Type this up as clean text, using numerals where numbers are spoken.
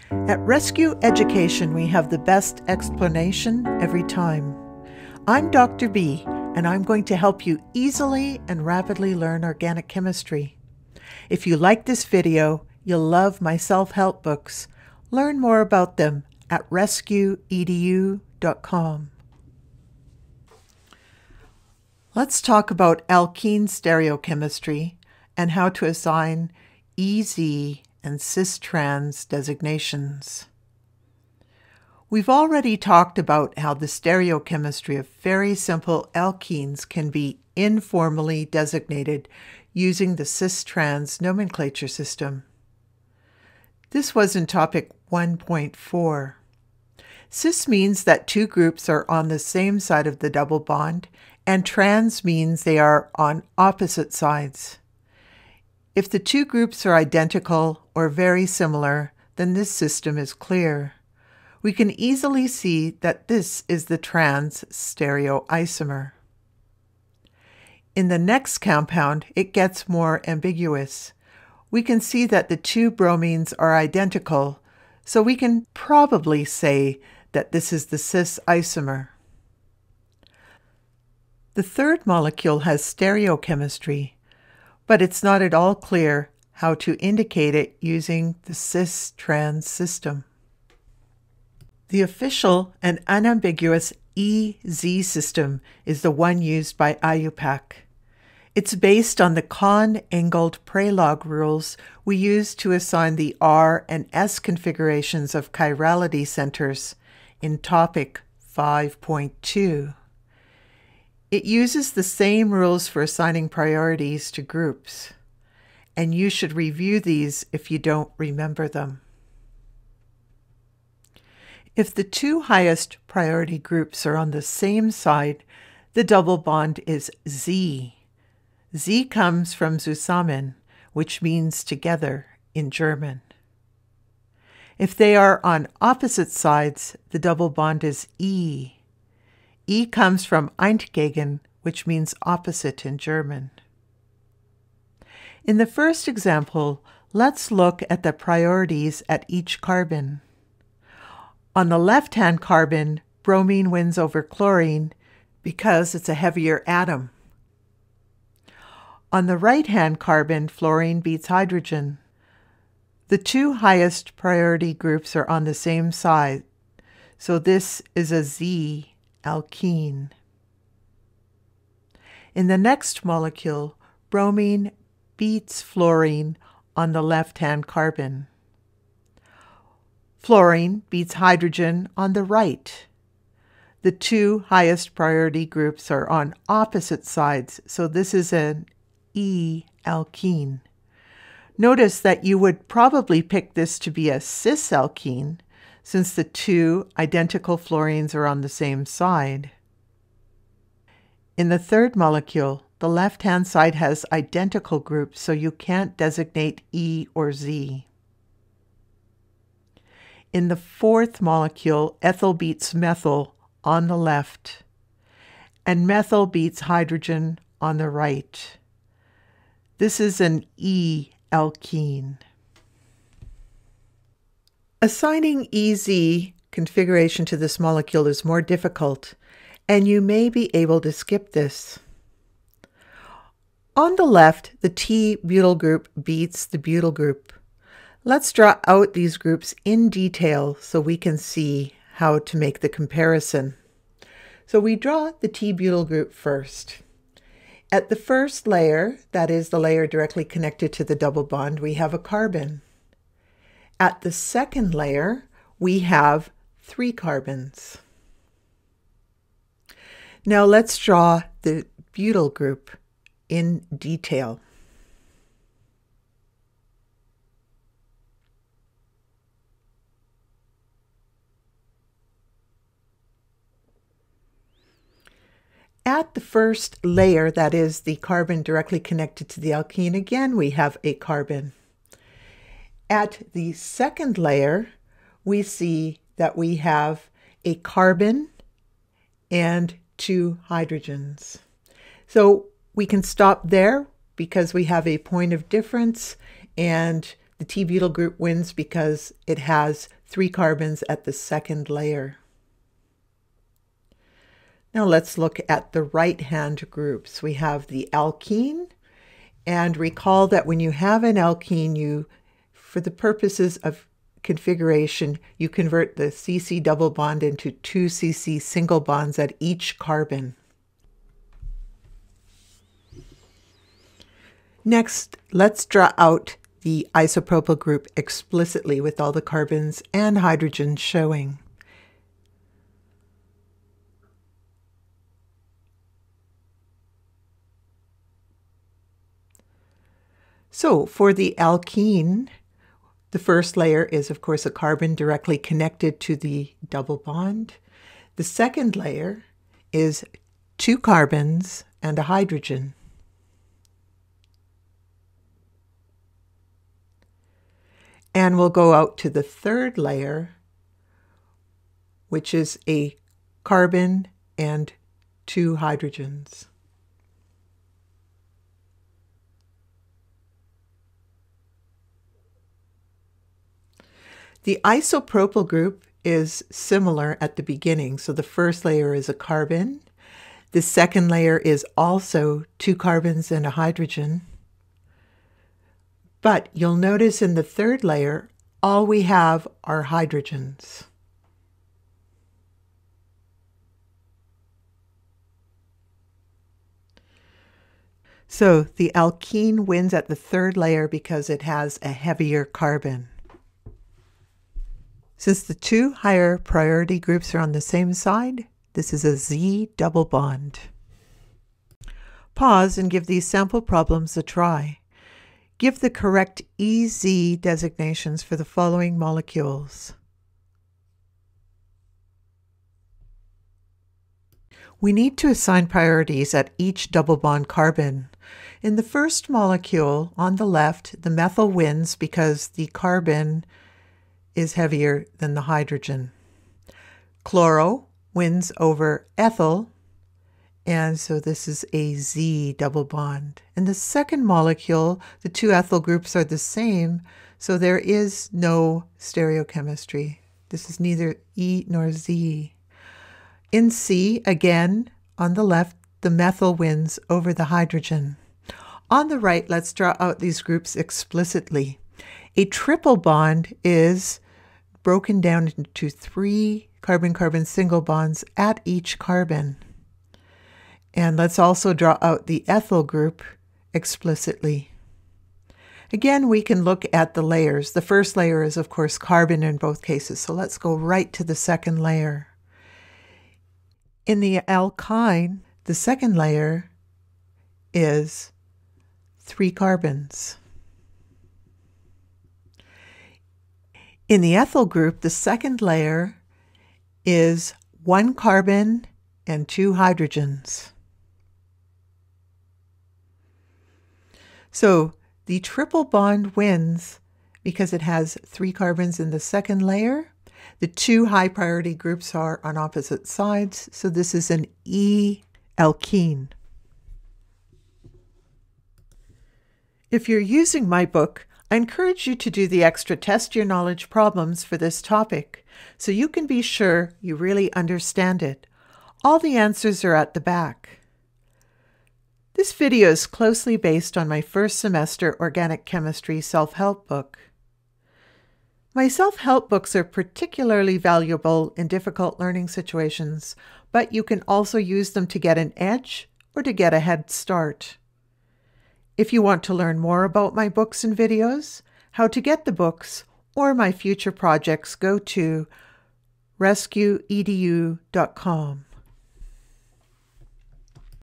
At Rescue Education, we have the best explanation every time. I'm Dr. B, and I'm going to help you easily and rapidly learn organic chemistry. If you like this video, you'll love my self-help books. Learn more about them at rescueedu.com. Let's talk about alkene stereochemistry and how to assign EZ and cis-trans designations. We've already talked about how the stereochemistry of very simple alkenes can be informally designated using the cis-trans nomenclature system. This was in topic 1.4. Cis means that two groups are on the same side of the double bond, and trans means they are on opposite sides. If the two groups are identical or very similar, then this system is clear. We can easily see that this is the trans stereoisomer. In the next compound, it gets more ambiguous. We can see that the two bromines are identical, so we can probably say that this is the cis isomer. The third molecule has stereochemistry, but it's not at all clear how to indicate it using the cis-trans system. The official and unambiguous EZ system is the one used by IUPAC. It's based on the Kohn-Engeldt Prelog rules we use to assign the R and S configurations of chirality centers in topic 5.2. It uses the same rules for assigning priorities to groups, and you should review these if you don't remember them. If the two highest priority groups are on the same side, the double bond is Z. Z comes from zusammen, which means together in German. If they are on opposite sides, the double bond is E. E comes from entgegen, which means opposite in German. In the first example, let's look at the priorities at each carbon. On the left-hand carbon, bromine wins over chlorine because it's a heavier atom. On the right-hand carbon, fluorine beats hydrogen. The two highest priority groups are on the same side, so this is a Z alkene. In the next molecule, bromine beats fluorine on the left-hand carbon. Fluorine beats hydrogen on the right. The two highest priority groups are on opposite sides, so this is an E alkene. Notice that you would probably pick this to be a cis alkene, since the two identical fluorines are on the same side. In the third molecule, the left-hand side has identical groups, so you can't designate E or Z. In the fourth molecule, ethyl beats methyl on the left, and methyl beats hydrogen on the right. This is an E alkene. Assigning EZ configuration to this molecule is more difficult, and you may be able to skip this. On the left, the T-butyl group beats the butyl group. Let's draw out these groups in detail so we can see how to make the comparison. So we draw the T-butyl group first. At the first layer, that is the layer directly connected to the double bond, we have a carbon. At the second layer, we have 3 carbons. Now let's draw the butyl group in detail. At the first layer, that is the carbon directly connected to the alkene, again we have a carbon. At the second layer, we see that we have a carbon and 2 hydrogens. So we can stop there because we have a point of difference and The T-butyl group wins because it has 3 carbons at the second layer. Now let's look at the right-hand groups. We have the alkene, and recall that when you have an alkene, for the purposes of configuration, you convert the CC double bond into 2 CC single bonds at each carbon. Next, let's draw out the isopropyl group explicitly with all the carbons and hydrogens showing. So for the alkene, the first layer is, of course, a carbon directly connected to the double bond. The second layer is 2 carbons and a hydrogen. And we'll go out to the third layer, which is a carbon and 2 hydrogens. The isopropyl group is similar at the beginning. So the first layer is a carbon. The second layer is also 2 carbons and a hydrogen. But you'll notice in the third layer, all we have are hydrogens. So the alkene wins at the third layer because it has a heavier carbon. Since the 2 higher priority groups are on the same side, this is a Z double bond. Pause and give these sample problems a try. Give the correct EZ designations for the following molecules. We need to assign priorities at each double bond carbon. In the first molecule on the left, the methyl wins because the carbon is heavier than the hydrogen. Chloro wins over ethyl, and so this is a Z double bond. In the second molecule, the 2 ethyl groups are the same, so there is no stereochemistry. This is neither E nor Z. In C, again, on the left, the methyl wins over the hydrogen. On the right, let's draw out these groups explicitly. A triple bond is broken down into 3 carbon-carbon single bonds at each carbon. And let's also draw out the ethyl group explicitly. Again, we can look at the layers. The first layer is, of course, carbon in both cases. So let's go right to the second layer. In the alkyne, the second layer is 3 carbons. In the ethyl group, the second layer is 1 carbon and 2 hydrogens. So the triple bond wins because it has 3 carbons in the second layer. The 2 high priority groups are on opposite sides, so this is an E alkene. If you're using my book, I encourage you to do the extra test your knowledge problems for this topic, so you can be sure you really understand it. All the answers are at the back. This video is closely based on my first semester organic chemistry self-help book. My self-help books are particularly valuable in difficult learning situations, but you can also use them to get an edge or to get a head start. If you want to learn more about my books and videos, how to get the books, or my future projects, go to rescueedu.com.